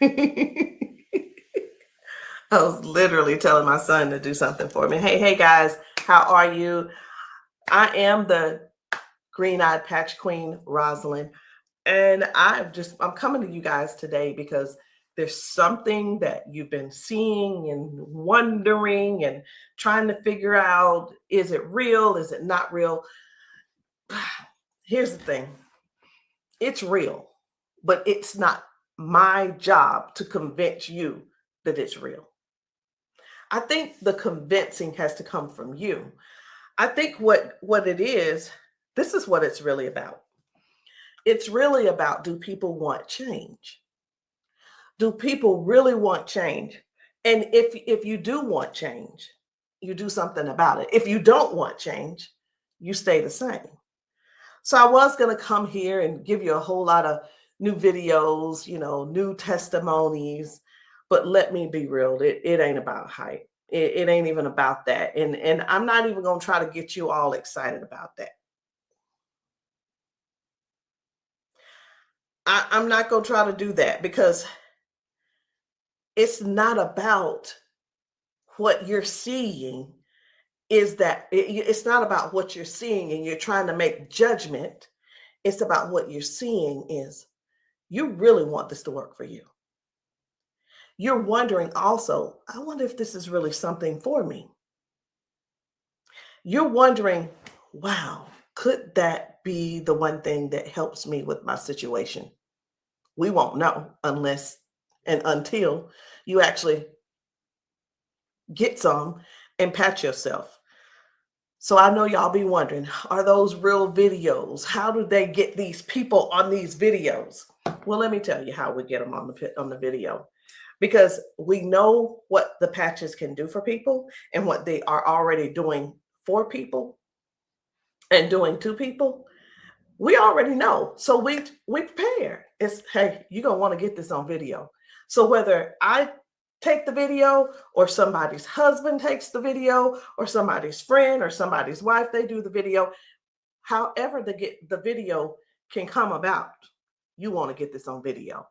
I was literally telling my son to do something for me. Hey guys, how are you? I am the green-eyed patch queen, Rosalind, and I'm coming to you guys today because there's something that you've been seeing and wondering and trying to figure out, is it real? Is it not real? Here's the thing. It's real, but it's not my job to convince you that it's real. I think the convincing has to come from you. I think what it is, this is what it's really about. It's really about, do people want change? Do people really want change? And if you do want change, you do something about it. If you don't want change, you stay the same. So I was going to come here and give you a whole lot of new videos, new testimonies, but let me be real, it ain't about hype. It ain't even about that. And I'm not even going to try to get you all excited about that. I'm not going to try to do that because it's not about what you're seeing. It's not about what you're seeing and you're trying to make judgment. It's about what you're seeing is you really want this to work for you. You're wondering also, I wonder if this is really something for me. You're wondering, wow, could that be the one thing that helps me with my situation? We won't know unless and until you actually get some and pat yourself. So I know y'all be wondering, are those real videos? How do they get these people on these videos? Well, let me tell you how we get them on the video. Because we know what the patches can do for people and what they are already doing for people and doing to people. We already know. So we prepare. It's, hey, you're going to want to get this on video. So whether I take the video or somebody's husband takes the video or somebody's friend or somebody's wife, they do the video, however the video can come about, you want to get this on video.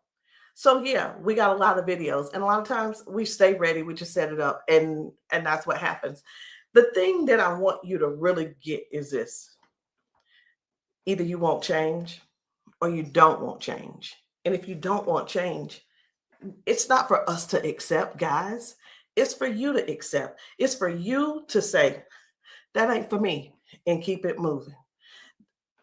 So yeah, we got a lot of videos, and a lot of times we stay ready. We just set it up, and that's what happens. The thing that I want you to really get is this: either you won't change, or you don't want change. And if you don't want change, it's not for us to accept, guys. It's for you to accept. It's for you to say, that ain't for me, and keep it moving.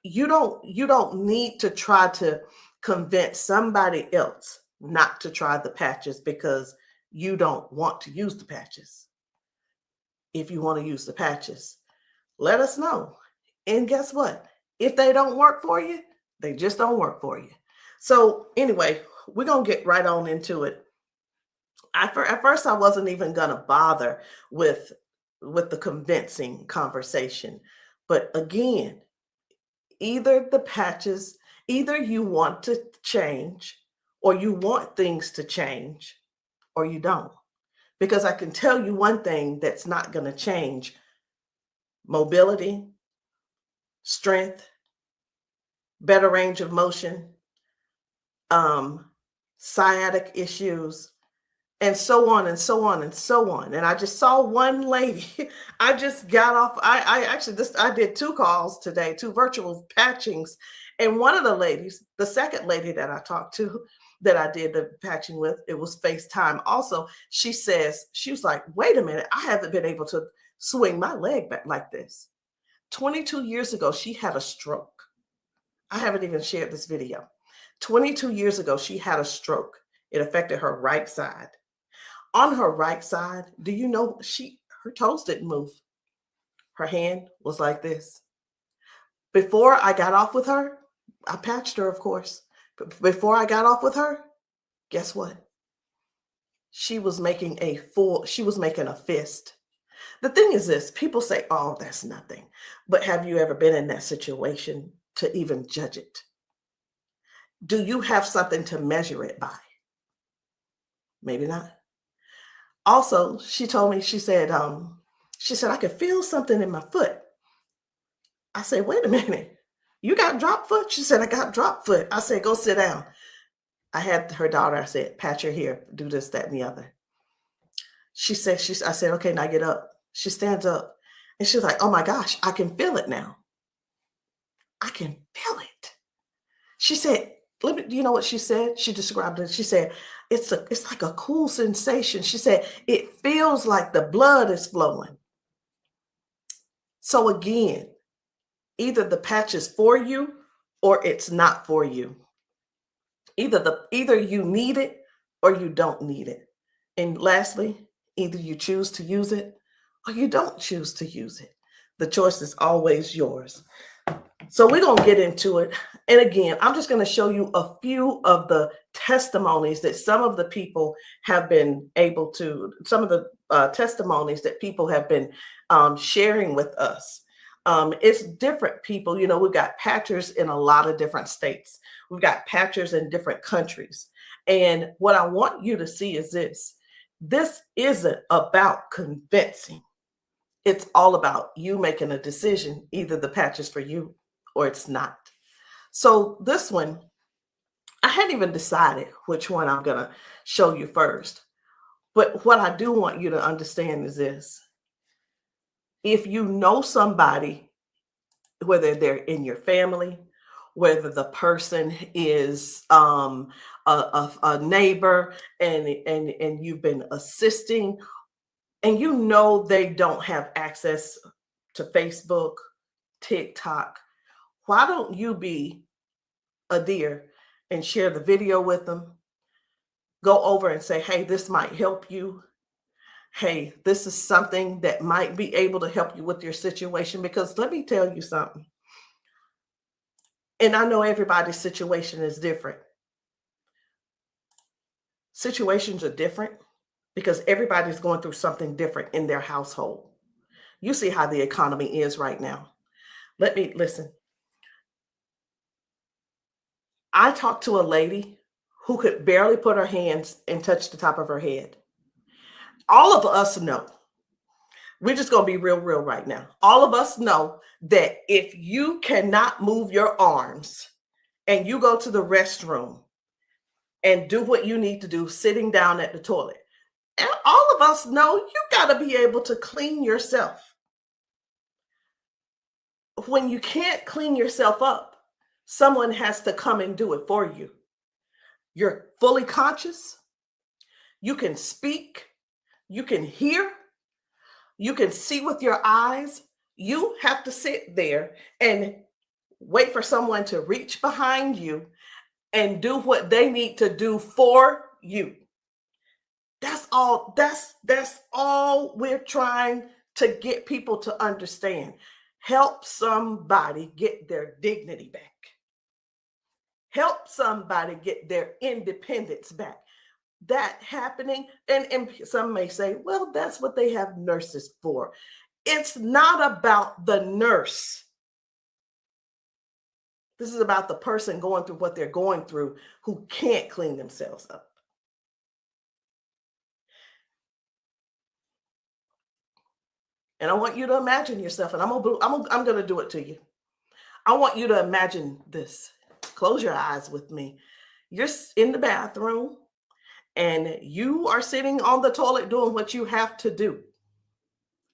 You don't need to try to convince somebody else not to try the patches because you don't want to use the patches. If you want to use the patches, let us know. And guess what? If they don't work for you, they just don't work for you. So anyway, we're going to get right on into it. At first, I wasn't even going to bother with the convincing conversation. But again, either the patches, either you want to change or you want things to change or you don't. Because I can tell you one thing that's not going to change: mobility, strength, better range of motion, sciatic issues, and so on and so on and so on. And I just saw one lady. I just got off. I did 2 calls today, 2 virtual patchings. And one of the ladies, the second lady that I talked to, that I did the patching with, it was FaceTime also. She was like, wait a minute, I haven't been able to swing my leg back like this. 22 years ago, she had a stroke. I haven't even shared this video. 22 years ago, she had a stroke. It affected her right side. On her right side, do you know her toes didn't move? Her hand was like this. Before I got off with her, I patched her, of course. But before I got off with her, guess what? She was making a fist. The thing is this: people say, oh, that's nothing. But have you ever been in that situation to even judge it? Do you have something to measure it by? Maybe not. Also, she told me, she said, I could feel something in my foot. I said, wait a minute, you got drop foot? She said, I got drop foot. I said, go sit down. I had her daughter, I said, pat your hair, do this, that, and the other. I said, okay, now get up. She stands up and she's like, oh my gosh, I can feel it now. I can feel it. She said, do you know what she said? She described it. She said, it's like a cool sensation. She said, it feels like the blood is flowing. So again, either the patch is for you or it's not for you. Either you need it or you don't need it. And lastly, either you choose to use it or you don't choose to use it. The choice is always yours. So we're going to get into it. And again, I'm just going to show you a few of the testimonies that some of the people have been able to, some of the testimonies that people have been sharing with us. It's different people. You know, we've got patchers in a lot of different states. We've got patchers in different countries. And what I want you to see is this. This isn't about convincing. It's all about you making a decision. Either the patch is for you or it's not. So this one, I hadn't even decided which one I'm going to show you first. But what I do want you to understand is this. If you know somebody, whether they're in your family, whether the person is a neighbor and you've been assisting, and you know they don't have access to Facebook, TikTok, why don't you be a dear and share the video with them? Go over and say, hey, this might help you. Hey, this is something that might be able to help you with your situation. Because let me tell you something. And I know everybody's situation is different. Situations are different because everybody's going through something different in their household. You see how the economy is right now. Listen. I talked to a lady who could barely put her hands and touch the top of her head. All of us know, we're just going to be real right now. All of us know that if you cannot move your arms and you go to the restroom and do what you need to do sitting down at the toilet, and all of us know you got to be able to clean yourself. When you can't clean yourself up, someone has to come and do it for you. You're fully conscious. You can speak. You can hear. You can see with your eyes. You have to sit there and wait for someone to reach behind you and do what they need to do for you. That's all. That's all we're trying to get people to understand. Help somebody get their dignity back. Help somebody get their independence back. That happening, and some may say, well, that's what they have nurses for. It's not about the nurse. This is about the person going through what they're going through who can't clean themselves up. And I want you to imagine yourself, and I'm going to do it to you. I want you to imagine this. Close your eyes with me. You're in the bathroom and you are sitting on the toilet doing what you have to do.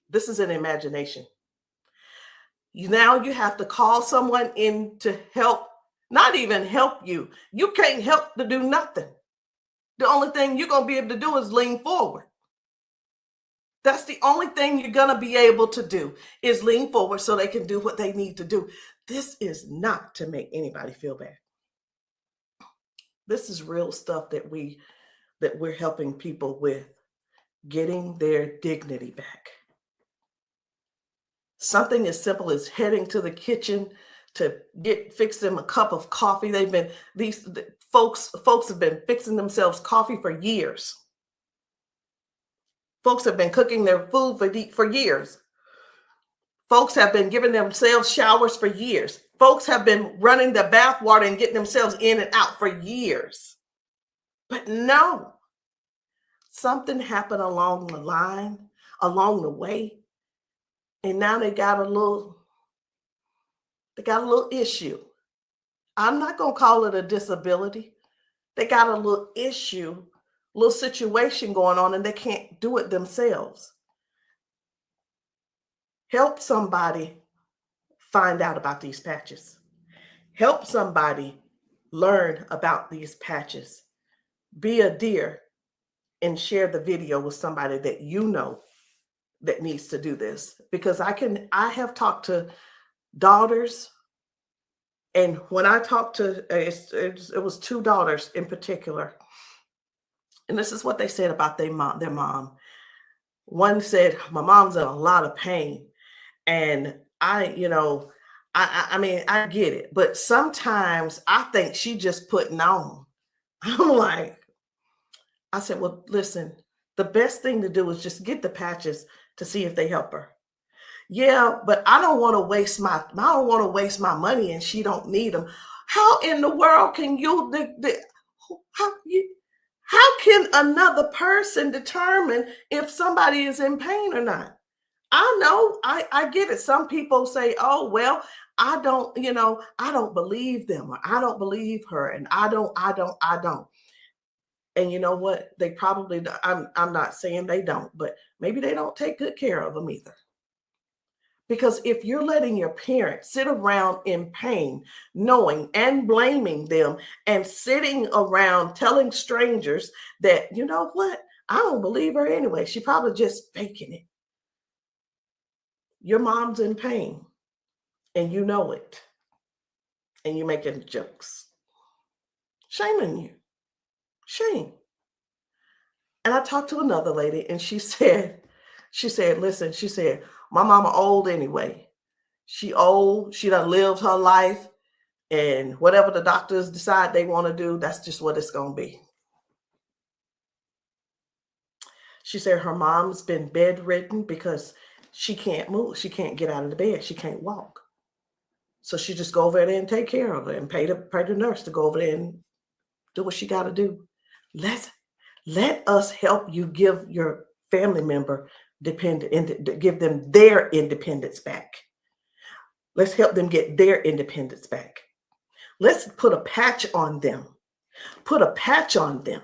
This is an imagination. Now you have to call someone in to help, not even help you. You can't help to do nothing. The only thing you're going to be able to do is lean forward. That's the only thing you're going to be able to do is lean forward so they can do what they need to do. This is not to make anybody feel bad. This is real stuff that we're helping people with, getting their dignity back. Something as simple as heading to the kitchen to fix them a cup of coffee. These folks have been fixing themselves coffee for years. Folks have been cooking their food for years. Folks have been giving themselves showers for years. Folks have been running the bath water and getting themselves in and out for years. But no, something happened along the line, along the way, and now they got a little issue. I'm not going to call it a disability They got a little issue, little situation going on, and they can't do it themselves. Help somebody find out about these patches. Help somebody learn about these patches. Be a dear and share the video with somebody that you know that needs to do this. Because I have talked to daughters, and when I talked to, it was two daughters in particular, and this is what they said about their mom. One said, my mom's in a lot of pain. And I mean, I get it, but sometimes I think she just putting on. I'm like, I said, well, listen, the best thing to do is just get the patches to see if they help her. Yeah, but I don't want to waste my money and she don't need them. How in the world can how you how can another person determine if somebody is in pain or not? I know, I get it. Some people say, oh, well, I don't believe them, or I don't believe her, and I don't. And you know what? They probably, I'm not saying they don't, but maybe they don't take good care of them either. Because if you're letting your parents sit around in pain, knowing and blaming them, and sitting around telling strangers that, you know what, I don't believe her anyway, she probably just faking it. Your mom's in pain and you know it, and you're making jokes. Shame on you. Shame. And I talked to another lady and listen, she said, my mama old anyway. She old, she done lived her life, and whatever the doctors decide they want to do, that's just what it's going to be. She said her mom's been bedridden because she can't move. She can't get out of the bed. She can't walk. So she just go over there and take care of her and pay the nurse to go over there and do what she got to do. Let us help you give your family member give them their independence back. Let's help them get their independence back. Let's put a patch on them. Put a patch on them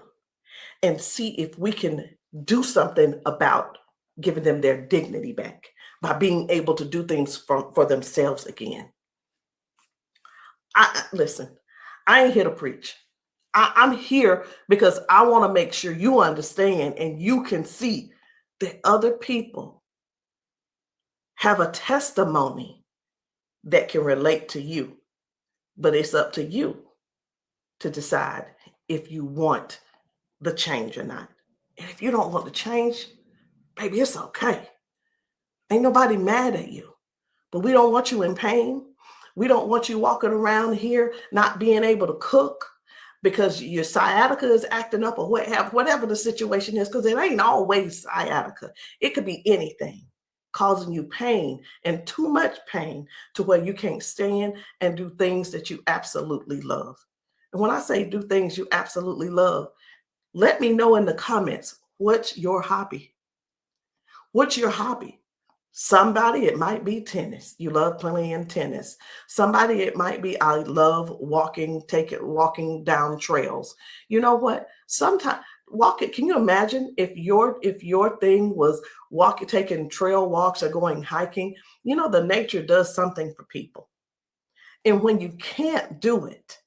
and see if we can do something about giving them their dignity back by being able to do things for themselves again. Listen, I ain't here to preach. I'm here because I want to make sure you understand and you can see that other people have a testimony that can relate to you. But it's up to you to decide if you want the change or not. And if you don't want the change, baby, it's okay. Ain't nobody mad at you. But we don't want you in pain. We don't want you walking around here not being able to cook because your sciatica is acting up, or whatever the situation is, because it ain't always sciatica. It could be anything causing you pain, and too much pain to where you can't stand and do things that you absolutely love. And when I say do things you absolutely love, let me know in the comments, what's your hobby? What's your hobby? Somebody, it might be tennis. You love playing tennis. Somebody, it might be, I love walking down trails. You know what? Sometimes walking, can you imagine if your thing was taking trail walks or going hiking? You know, the nature does something for people. And when you can't do it,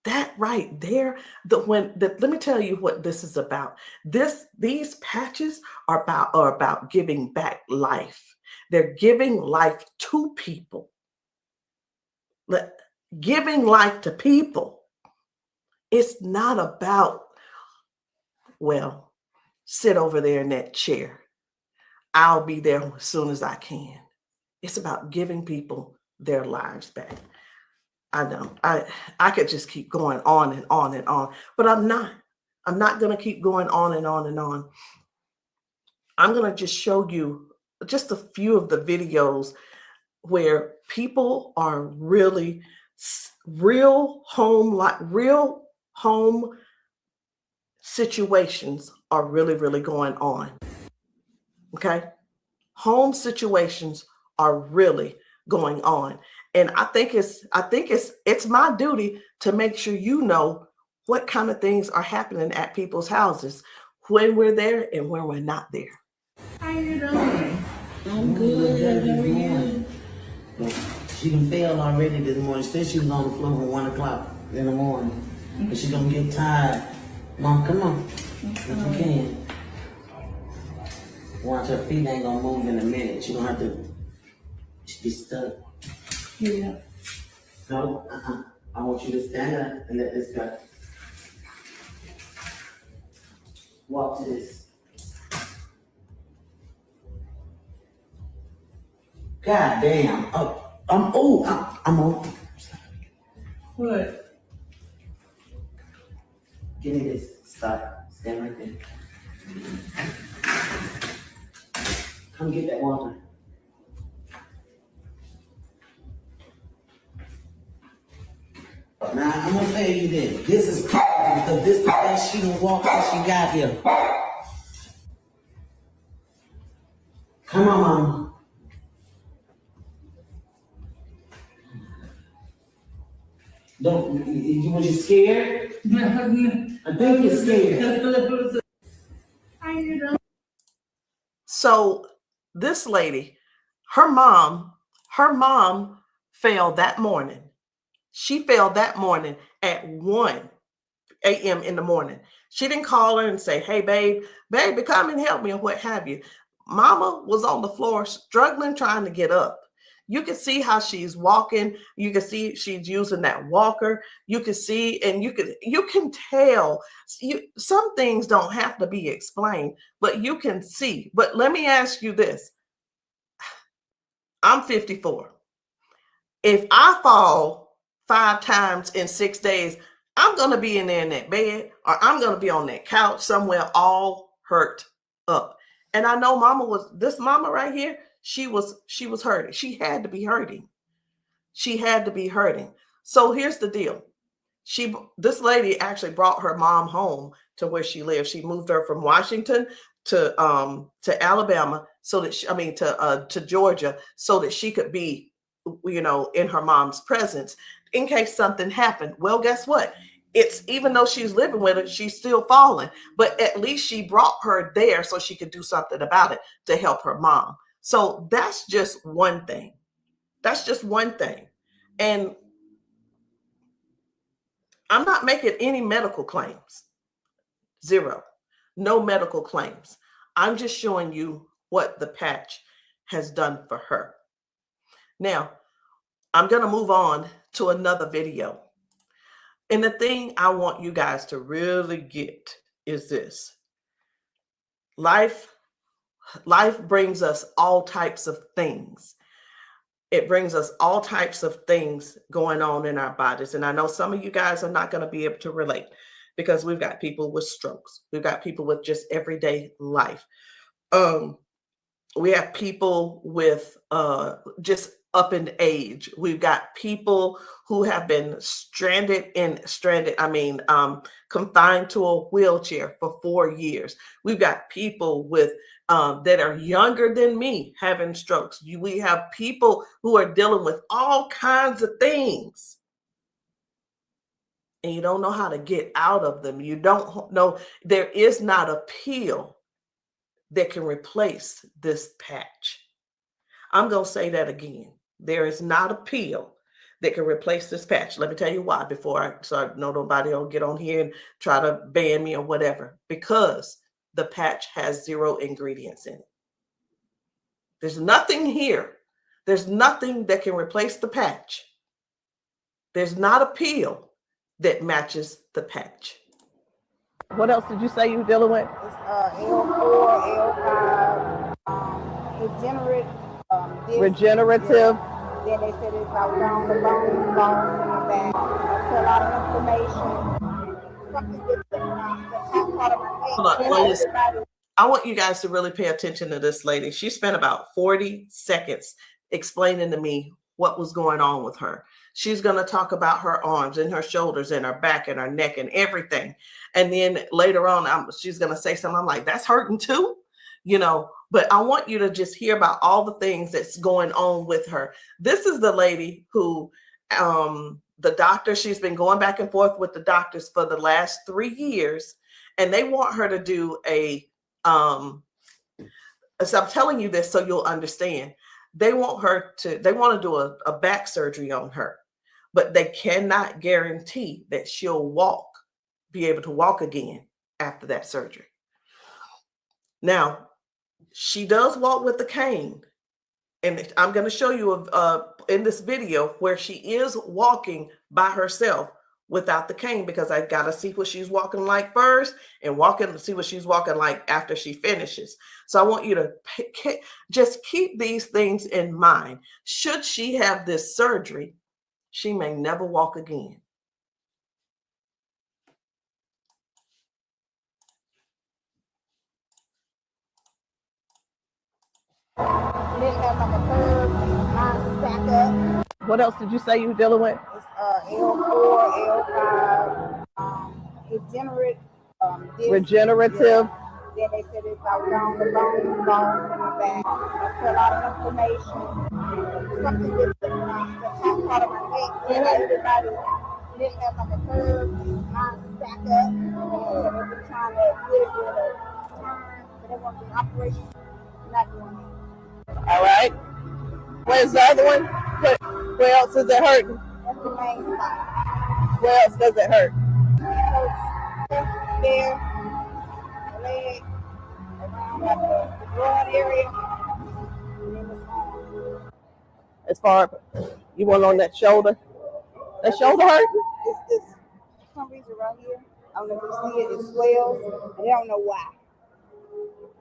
that right there, let me tell you what this is about. These patches are about giving back life. They're giving life to people. Giving life to people. It's not about, well, sit over there in that chair. I'll be there as soon as I can. It's about giving people their lives back. I know I could just keep going on and on and on, but I'm not going to keep going on and on and on. I'm going to just show you just a few of the videos where people are really real home situations are really going on. Okay? Home situations are really going on. And I think it's my duty to make sure you know what kind of things are happening at people's houses when we're there and when we're not there. How you doing? I'm good. How are you? She done failed already this morning. She said she was on the floor from 1 o'clock in the morning. But she gonna get tired. Mom, come on. If you can. Watch, her feet ain't gonna move in a minute. She gonna have to be stuck. Yeah. No, I want you to stand up and let this go. Walk to this. God damn. I'm on. What? Give me this. Stop. Stand right there. Come get that water. Now, I'm gonna tell you this. This is powerful because this is the best she done walked since she got here. Come on, Mama. Was you scared? I think you're scared. How you doing? So this lady, her mom fell that morning. She fell that morning at 1 a.m. in the morning. She didn't call her and say, hey, baby, come and help me, or what have you. Mama was on the floor struggling, trying to get up. You can see how she's walking. You can see she's using that walker. You can see, and you can tell. Some things don't have to be explained, but you can see. But let me ask you this. I'm 54. If I fall 5 times in 6 days, I'm going to be in there in that bed, or I'm going to be on that couch somewhere all hurt up. And I know this mama right here, she was hurting. She had to be hurting. She had to be hurting. So here's the deal. This lady actually brought her mom home to where she lived. She moved her from Washington to Alabama to Georgia, so that she could be, in her mom's presence in case something happened. Well, guess what? It's, even though she's living with her, she's still falling, but at least she brought her there so she could do something about it to help her mom. So that's just one thing. That's just one thing. And I'm not making any medical claims. Zero. No medical claims. I'm just showing you what the patch has done for her. Now, I'm going to move on to another video. And the thing I want you guys to really get is this. Life brings us all types of things. It brings us all types of things going on in our bodies. And I know some of you guys are not going to be able to relate, because we've got people with strokes. We've got people with just everyday life. We have people with just up in age. We've got people who have been confined to a wheelchair for 4 years. We've got people with that are younger than me having strokes. We have people who are dealing with all kinds of things, and you don't know how to get out of them. You don't know. There is not a pill that can replace this patch. I'm going to say that again. There is not a pill that can replace this patch. Let me tell you why, so I know nobody will get on here and try to ban me or whatever. Because the patch has 0 ingredients in it. There's nothing here. There's nothing that can replace the patch. There's not a pill that matches the patch. What else did you say you were dealing with? It's L4, L5, regenerative. Then they said it's about down the bone, bones in the back. That's a lot of inflammation. Something that's part of my head. I want you guys to really pay attention to this lady. She spent about 40 seconds explaining to me what was going on with her. She's going to talk about her arms and her shoulders and her back and her neck and everything. And then later on, she's going to say something. I'm like, that's hurting too, but I want you to just hear about all the things that's going on with her. This is the lady who the doctor, she's been going back and forth with the doctors for the last 3 years, and they want her to do a so I'm telling you this so you'll understand. They want to do a back surgery on her, but they cannot guarantee that she'll be able to walk again after that surgery. Now, she does walk with the cane, and I'm going to show you in this video where she is walking by herself without the cane, because I got to see what she's walking like first and see what she's walking like after she finishes. So I want you to just keep these things in mind. Should she have this surgery, she may never walk again. What else did you say you were dealing with? It's L4, L5, regenerative. Yeah. Then they said it's out down the bone back. That's a lot of inflammation. Something with the top part of my neck. Everybody didn't have like a curve, mine stack up. So they've been trying to get it with a turn, but they want the operation. Not doing it. All right. Where's the other one? Where else is it hurting? That's the main spot. Where else does it hurt? It hurts there, leg, around like the broad area, and then it's on. As far you want on that shoulder? That shoulder hurt? It's for some reason right here. I don't know if you see it. It swells, and I don't know why.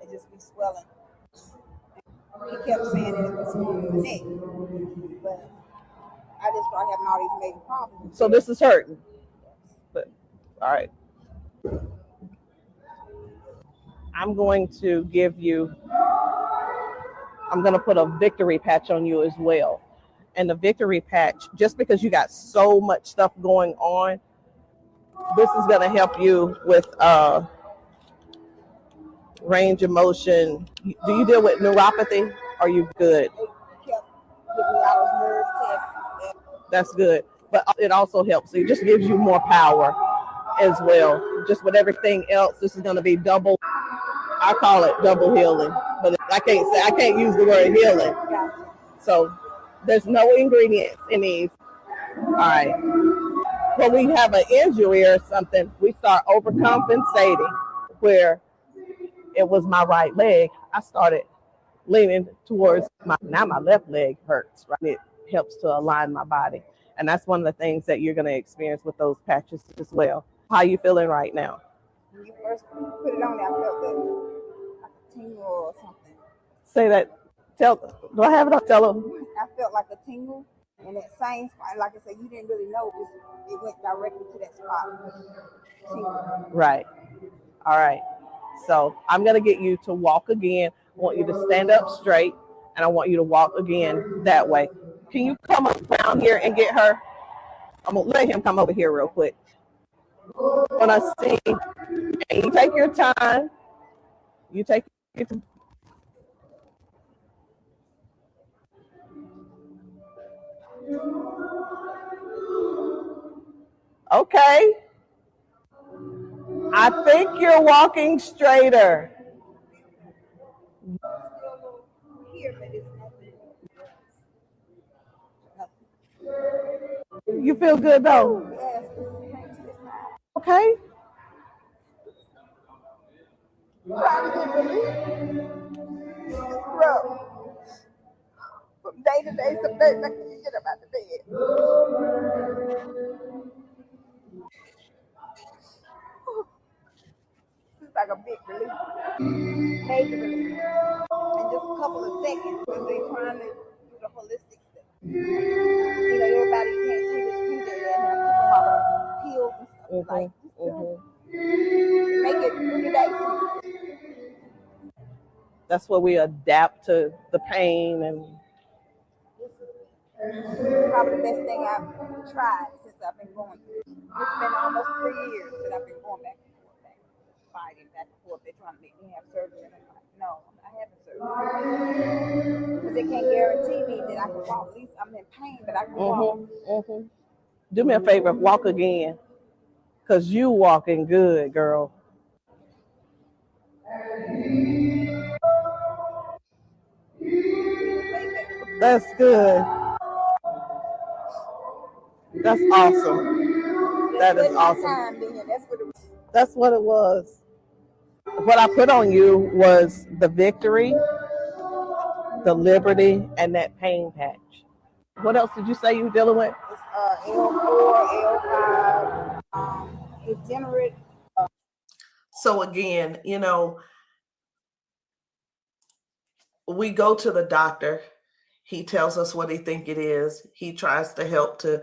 It just be swelling. He kept saying that it was on the neck, but I just started having all these major problems. So this is hurting. But, all right. I'm going to put a victory patch on you as well. And the victory patch, just because you got so much stuff going on, this is going to help you with range of motion. Do you deal with neuropathy? Are you good? They kept giving me all those nerve tests. That's good. But it also helps. It just gives you more power as well. Just with everything else, this is going to be double. I call it double healing, but I can't use the word healing. So there's no ingredients in these. All right. When we have an injury or something, we start overcompensating. Where it was my right leg, I started leaning towards now my left leg hurts, right? It helps to align my body. And that's one of the things that you're going to experience with those patches as well. How are you feeling right now? When you first put it on, I felt like a tingle or something. Say that. Do I have it up? Tell them. I felt like a tingle in that same spot. Like I said, you didn't really know it went directly to that spot. Tingle. Right. All right. So I'm going to get you to walk again. I want you to stand up straight, and I want you to walk again that way. Can you come up down here and get her? I'm going to let him come over here real quick. When I sing, and you take your time. You take your time. Okay. I think you're walking straighter. You feel good though? Okay. From day to day, some days I can't get up out of bed. It's like a big relief, major relief, in just a couple of seconds because they're trying to do the holistic stuff. You know, everybody can't see this future yet, and I keep them all pills and stuff like make it 3 days. That's where we adapt to the pain and. This is probably the best thing I've tried since I've been going through. It's been almost 3 years that I've been going back and forth, fighting back and forth. They're trying to make me have surgery, and I'm like, no, I haven't surgery because they can't guarantee me that I can walk. At least I'm in pain, but I can walk. Do me a favor, walk again, because you walking good, girl. That's good. That's awesome. That is awesome. That's what it was. What I put on you was the victory, the liberty, and that pain patch. What else did you say you were dealing with? It's L4, L5, degenerate. So again, we go to the doctor. He tells us what he think it is. He tries to help to,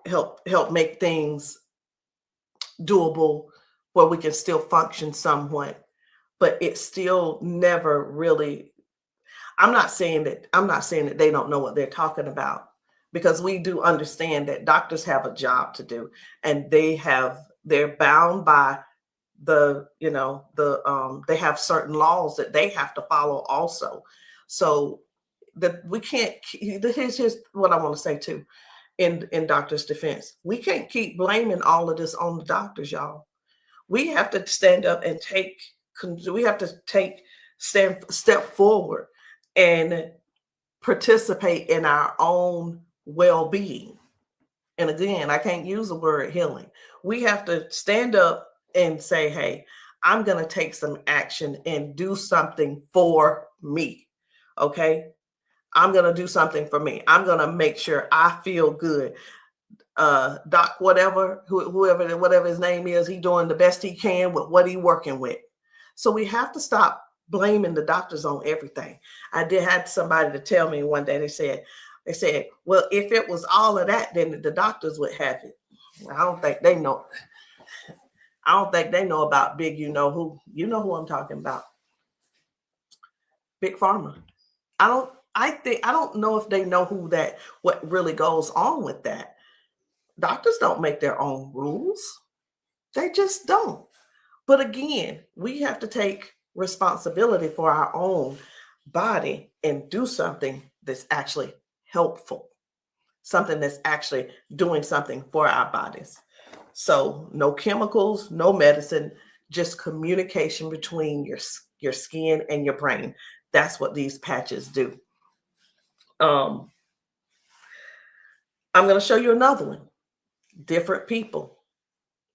help make things doable where we can still function somewhat. But it's still never really. I'm not saying that they don't know what they're talking about, because we do understand that doctors have a job to do, and they're bound by they have certain laws that they have to follow also. So that we can't. Here's what I want to say too, in doctors' defense, we can't keep blaming all of this on the doctors, y'all. We have to stand up and step forward and participate in our own well-being. And again, I can't use the word healing. We have to stand up and say, hey, I'm going to take some action and do something for me. Okay. I'm going to do something for me. I'm going to make sure I feel good. Doc, whatever his name is, he doing the best he can with what he working with. So we have to stop blaming the doctors on everything. I had somebody to tell me one day, they said, well, if it was all of that, then the doctors would have it. I don't think they know. I don't think they know about big, you know who I'm talking about. Big Pharma. I don't know if they know what really goes on with that. Doctors don't make their own rules. They just don't. But again, we have to take responsibility for our own body and do something that's actually helpful, something that's actually doing something for our bodies. So no chemicals, no medicine, just communication between your skin and your brain. That's what these patches do. I'm going to show you another one. Different people,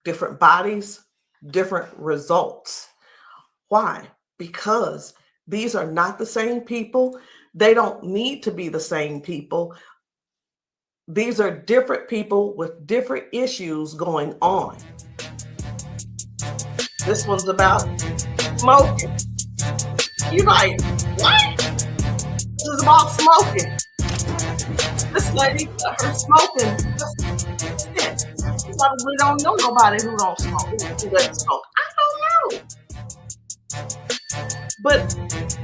different bodies, different results. Why? Because these are not the same people. They don't need to be the same people. These are different people with different issues going on. This one's about smoking. You're like, what? This is about smoking. This lady, her smoking. You probably don't know nobody who don't smoke, who doesn't smoke. I don't know. But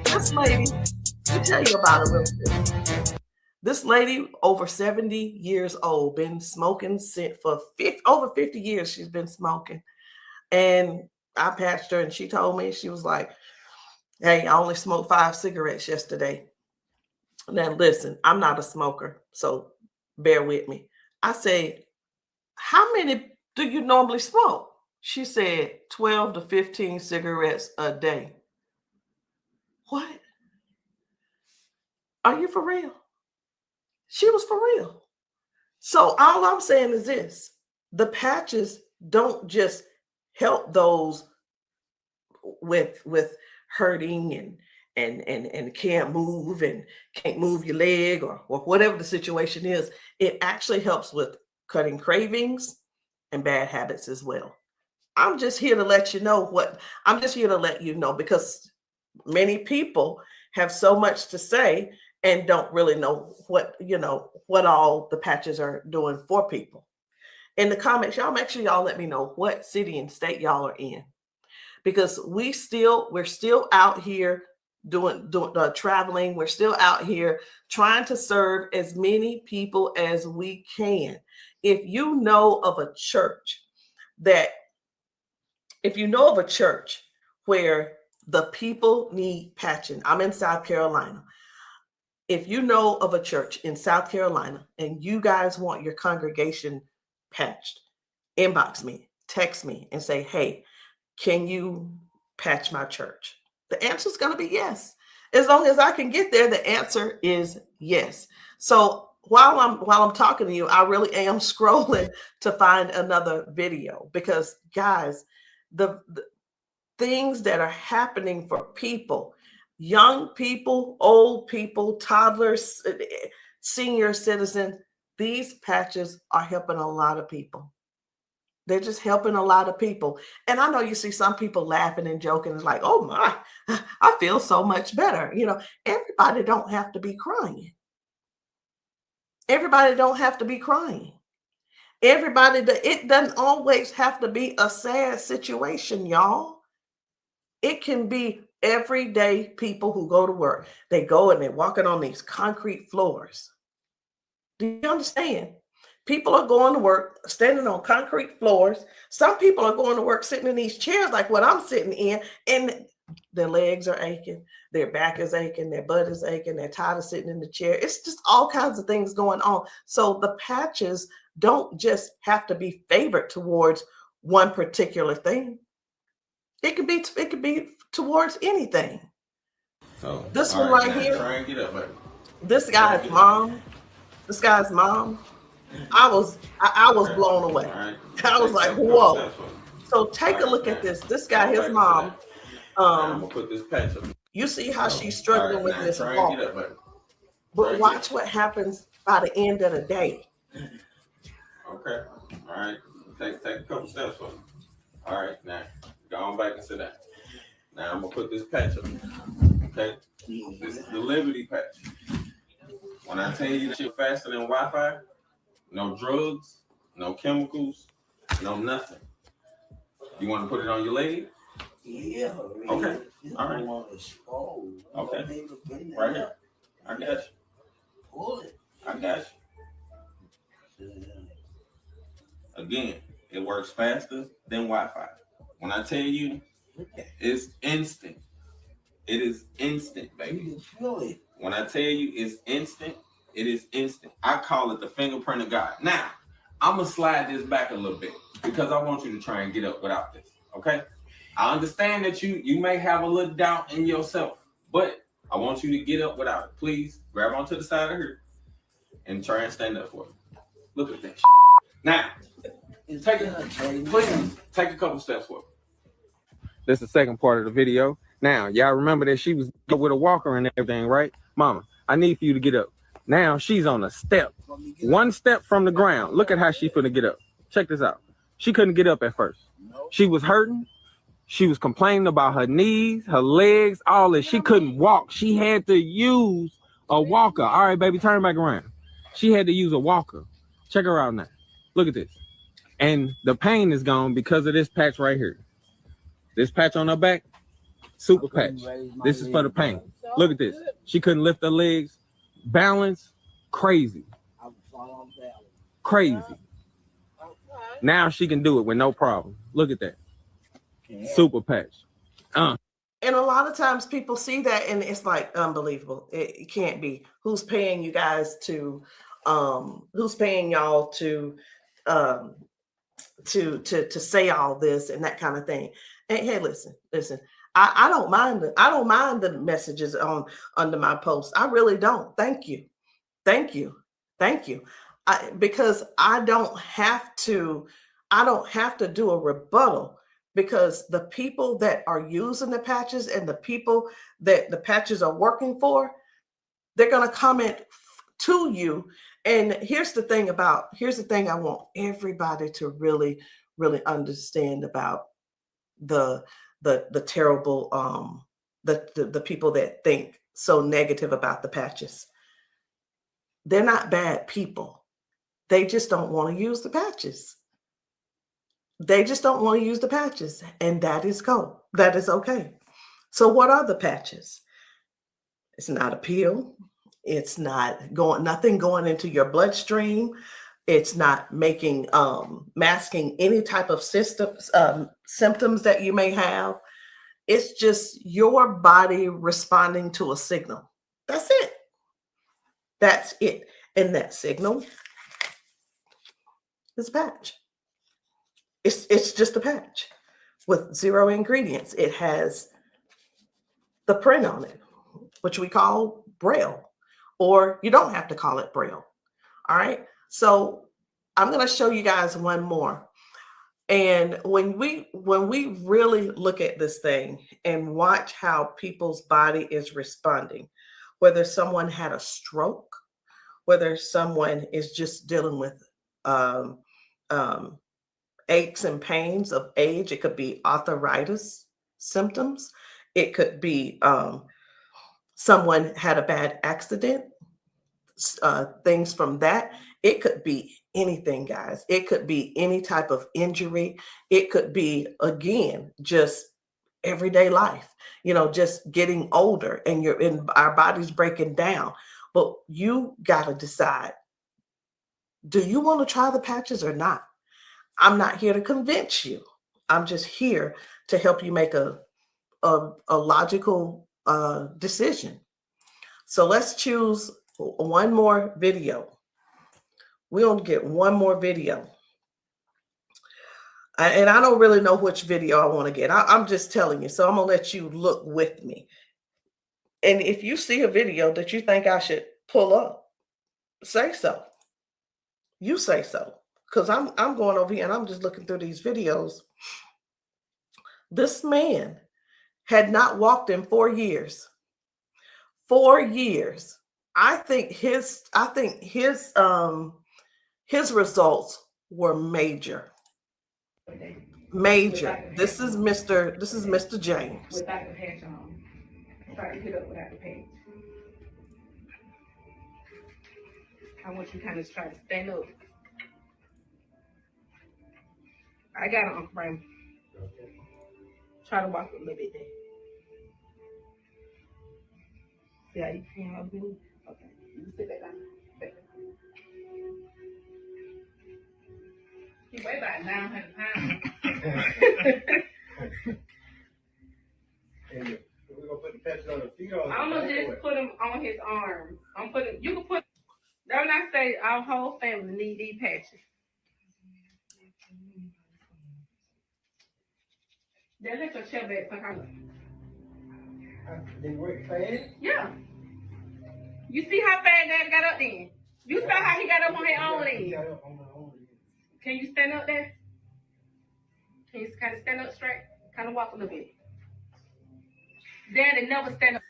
this lady, let me tell you about her real quick. This lady, over 70 years old, been smoking for over 50 years. She's been smoking. And I patched her, and she told me, she was like, hey, I only smoked 5 cigarettes yesterday. Now, listen, I'm not a smoker, so bear with me. I said, how many do you normally smoke? She said 12 to 15 cigarettes a day. What? Are you for real? She was for real. So all I'm saying is this: the patches don't just help those with hurting and can't move and can't move your leg or whatever the situation is. It actually helps with cutting cravings and bad habits as well. I'm just here to let you know because many people have so much to say and don't really know what all the patches are doing for people. In the comments, y'all make sure y'all let me know what city and state y'all are in, because we're still out here doing traveling. We're still out here trying to serve as many people as we can. If you know of a church where the people need patching, I'm in South Carolina. if you know of a church in South Carolina and you guys want your congregation patched, inbox me, text me, and say, hey, can you patch my church? The answer is going to be yes. As long as I can get there, the answer is yes. So while I'm talking to you, I really am scrolling to find another video, because guys, the things that are happening for people, young people, old people, toddlers, senior citizens, these patches are helping a lot of people. They're just helping a lot of people. And I know you see some people laughing and joking. It's like, oh my, I feel so much better. You know, everybody don't have to be crying. Everybody don't have to be crying. It doesn't always have to be a sad situation, y'all. It can be everyday people who go to work. They go and they're walking on these concrete floors. Do you understand? People are going to work standing on concrete floors. Some people are going to work sitting in these chairs like what I'm sitting in, and their legs are aching, their back is aching, their butt is aching, they're tired of sitting in the chair. It's just all kinds of things going on. So the patches don't just have to be favored towards one particular thing. It could be towards anything. So this one right here, try and get up, baby. This guy's mom, I was blown away. Right. I was like, whoa. So take a look at this. This guy, his mom, I'm gonna put this patch up. you see how she's struggling with this try walk. and get up, baby. But watch what happens by the end of the day. Okay. All right. Take a couple steps for me. All right. Now go on back and sit down. Now I'm gonna put this patch up. Okay. This is the Liberty patch. When I tell you that you're faster than Wi-Fi, no drugs, no chemicals, no nothing. You want to put it on your leg? Yeah. Okay. All right. Okay. Right here. I got you. Pull it. I got you. Again, it works faster than Wi-Fi. When I tell you, it's instant. It is instant, baby. You can feel it. When I tell you it's instant, it is instant. I call it the fingerprint of God. Now, I'm going to slide this back a little bit because I want you to try and get up without this, okay? I understand that you may have a little doubt in yourself, but I want you to get up without it. Please grab onto the side of her and try and stand up for me. Look at that shit. Now, take a couple steps forward. This is the second part of the video. Now, y'all remember that she was with a walker and everything, right? Mama, I need for you to get up. Now she's on a step. One step from the ground. Look at how she's finna get up. Check this out. She couldn't get up at first. She was hurting. She was complaining about her knees, her legs, all this. She couldn't walk. She had to use a walker. All right, baby, turn back around. She had to use a walker. Check her out now. Look at this. And the pain is gone because of this patch right here. This patch on her back, super patch. This is for the pain. Look at this. She couldn't lift her legs. Balance, crazy. Crazy. Now she can do it with no problem. Look at that. Super patch. And a lot of times people see that and it's like unbelievable. It can't be. Who's paying you guys to who's paying y'all to say all this and that kind of thing. And hey, listen. I don't mind the messages under my post. I really don't. Thank you. Because I don't have to do a rebuttal, because the people that are using the patches and the people that the patches are working for, they're going to comment to you. And here's the thing I want everybody to really, really understand about the terrible, the people that think so negative about the patches. They're not bad people. They just don't want to use the patches. And that is cool. That is okay. So what are the patches? It's not a pill. It's nothing going into your bloodstream. It's not masking any type of symptoms that you may have. It's just your body responding to a signal. That's it. That's it. And that signal is a patch. It's just a patch with 0 ingredients. It has the print on it, which we call Braille, or you don't have to call it Braille. All right. So I'm going to show you guys one more. And when we really look at this thing and watch how people's body is responding, whether someone had a stroke, whether someone is just dealing with aches and pains of age, it could be arthritis symptoms, it could be someone had a bad accident, things from that. It could be anything, guys. It could be any type of injury. It could be, again, just everyday life, just getting older and our body's breaking down. But you got to decide, do you want to try the patches or not? I'm not here to convince you. I'm just here to help you make a logical decision. So let's choose one more video. We'll get one more video. And I don't really know which video I want to get. I'm just telling you. So I'm going to let you look with me. And if you see a video that you think I should pull up, say so. You say so. Because I'm going over here and I'm just looking through these videos. This man had not walked in 4 years. 4 years. I think his results were major. Major. This is Mr. James. Without the patch on. Try to get up without the patch. I want you to kind of try to stand up. I got it on frame. Try to walk a little bit there. See how you can help me? Okay. You sit back down. He weigh about 900 pounds. And we're gonna put the patches on the feet or I'm gonna just put them on his arms. You can put, that when I say our whole family need these patches. Then let your chair back some they work fast. Yeah. You see how fast Dad got up then? You saw how he got up on his own leg. Can you stand up there? Can you kind of stand up straight? Kind of walk a little bit. Daddy never stand up.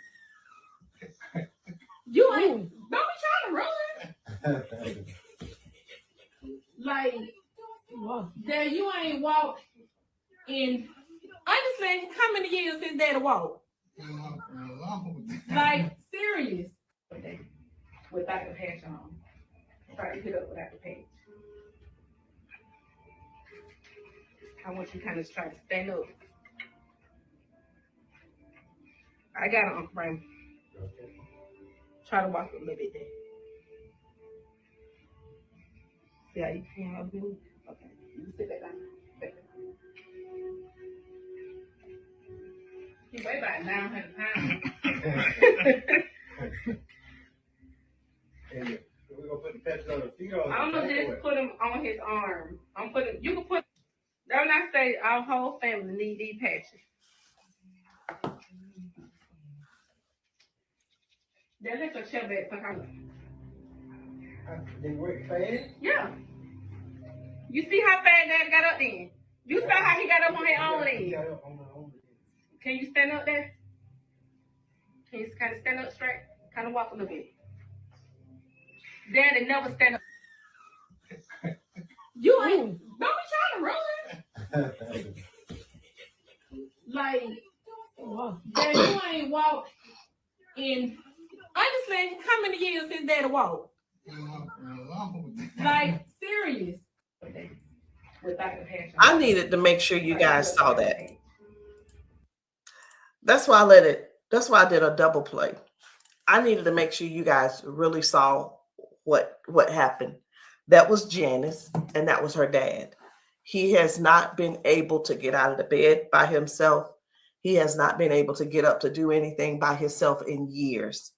You ain't, don't be trying to run. Like, Dad, you ain't walked in, honestly, how many years since Daddy walked? Like, serious. Without the patch on. Try to get up without the patch. I want you to kind of try to stand up. I got it on frame. Try to walk a little bit there. See how you can help me? Okay. You sit back down. He weigh about 900 pounds. And we're gonna put the patches on the feet or I'm gonna just put them on his arm. You can put, that when I say our whole family need these patches. Then let your chair back some they work fast. Yeah. You see how fast Dad got up then? You saw how he got up on his own leg. Can you stand up there? Can you kind of stand up straight? Kind of walk a little bit. Daddy never stand up. You ain't, don't be trying to run. Like, Dad, you ain't walked in, honestly, how many years since Daddy walked? Like, serious. Without the patch on. I needed to make sure you guys saw that. That's why I did a double play. I needed to make sure you guys really saw what happened. That was Janice, and that was her dad. He has not been able to get out of the bed by himself. He has not been able to get up to do anything by himself in years.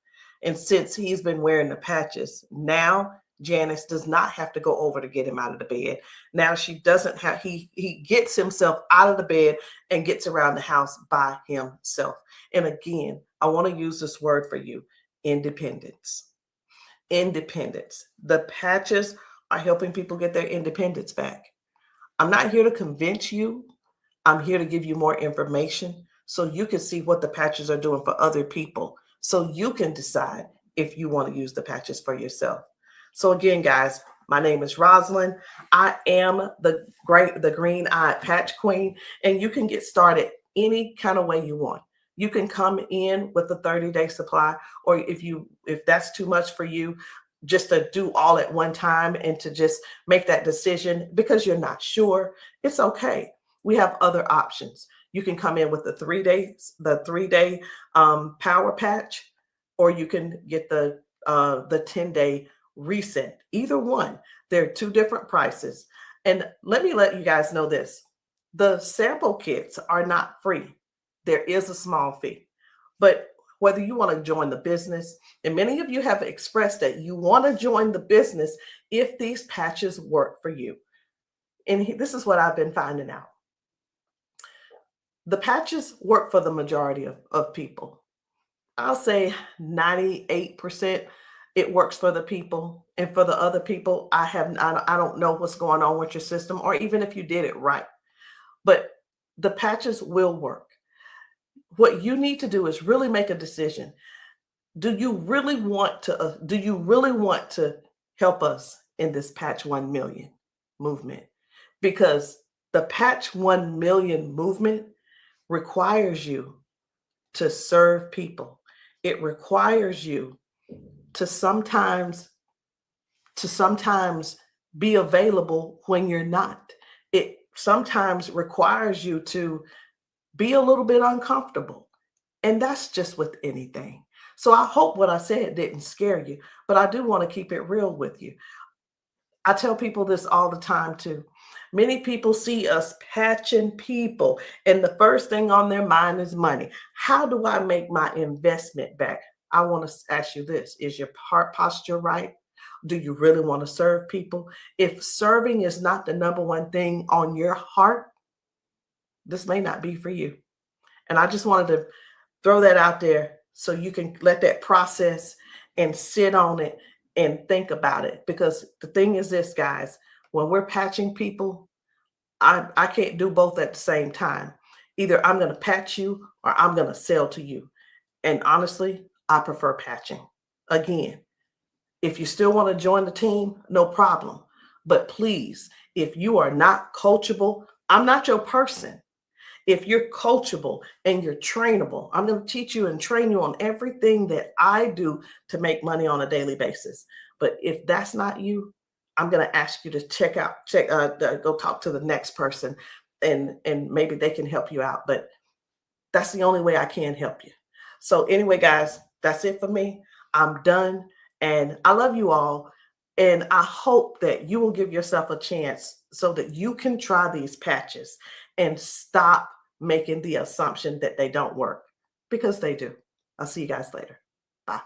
And since he's been wearing the patches, now Janice does not have to go over to get him out of the bed. Now she doesn't have, he gets himself out of the bed and gets around the house by himself. And again, I want to use this word for you, independence. Independence. The patches are helping people get their independence back. I'm not here to convince you. I'm here to give you more information so you can see what the patches are doing for other people, so you can decide if you want to use the patches for yourself. So again, guys, my name is Rosalind. I am the green-eyed patch queen, and you can get started any kind of way you want. You can come in with a 30-day supply, or if that's too much for you, just to do all at one time and to just make that decision because you're not sure, it's okay. We have other options. You can come in with the 3-day power patch, or you can get the 10-day reset. Either one. There are two different prices. And let me let you guys know this. The sample kits are not free. There is a small fee. But whether you want to join the business, and many of you have expressed that you want to join the business if these patches work for you. And this is what I've been finding out. The patches work for the majority of people. I'll say 98% it works for the people. And for the other people, I don't know what's going on with your system, or even if you did it right. But the patches will work. What you need to do is really make a decision. Do you really want to help us in this Patch 1 Million movement? Because the Patch 1 Million movement requires you to serve people. It requires you to sometimes be available when you're not. It sometimes requires you to be a little bit uncomfortable. And that's just with anything. So I hope what I said didn't scare you, but I do want to keep it real with you. I tell people this all the time too. Many people see us patching people, and the first thing on their mind is money. How do I make my investment back? I want to ask you this. Is your heart posture right? Do you really want to serve people? If serving is not the number one thing on your heart, this may not be for you. And I just wanted to throw that out there so you can let that process and sit on it and think about it. Because the thing is this, guys, when we're patching people, I can't do both at the same time. Either I'm going to patch you or I'm going to sell to you. And honestly, I prefer patching. Again, if you still want to join the team, no problem. But please, if you are not coachable, I'm not your person. If you're coachable and you're trainable, I'm going to teach you and train you on everything that I do to make money on a daily basis. But if that's not you, I'm going to ask you to go talk to the next person, and maybe they can help you out. But that's the only way I can help you. So anyway, guys, that's it for me. I'm done. And I love you all. And I hope that you will give yourself a chance so that you can try these patches and stop making the assumption that they don't work, because they do. I'll see you guys later. Bye.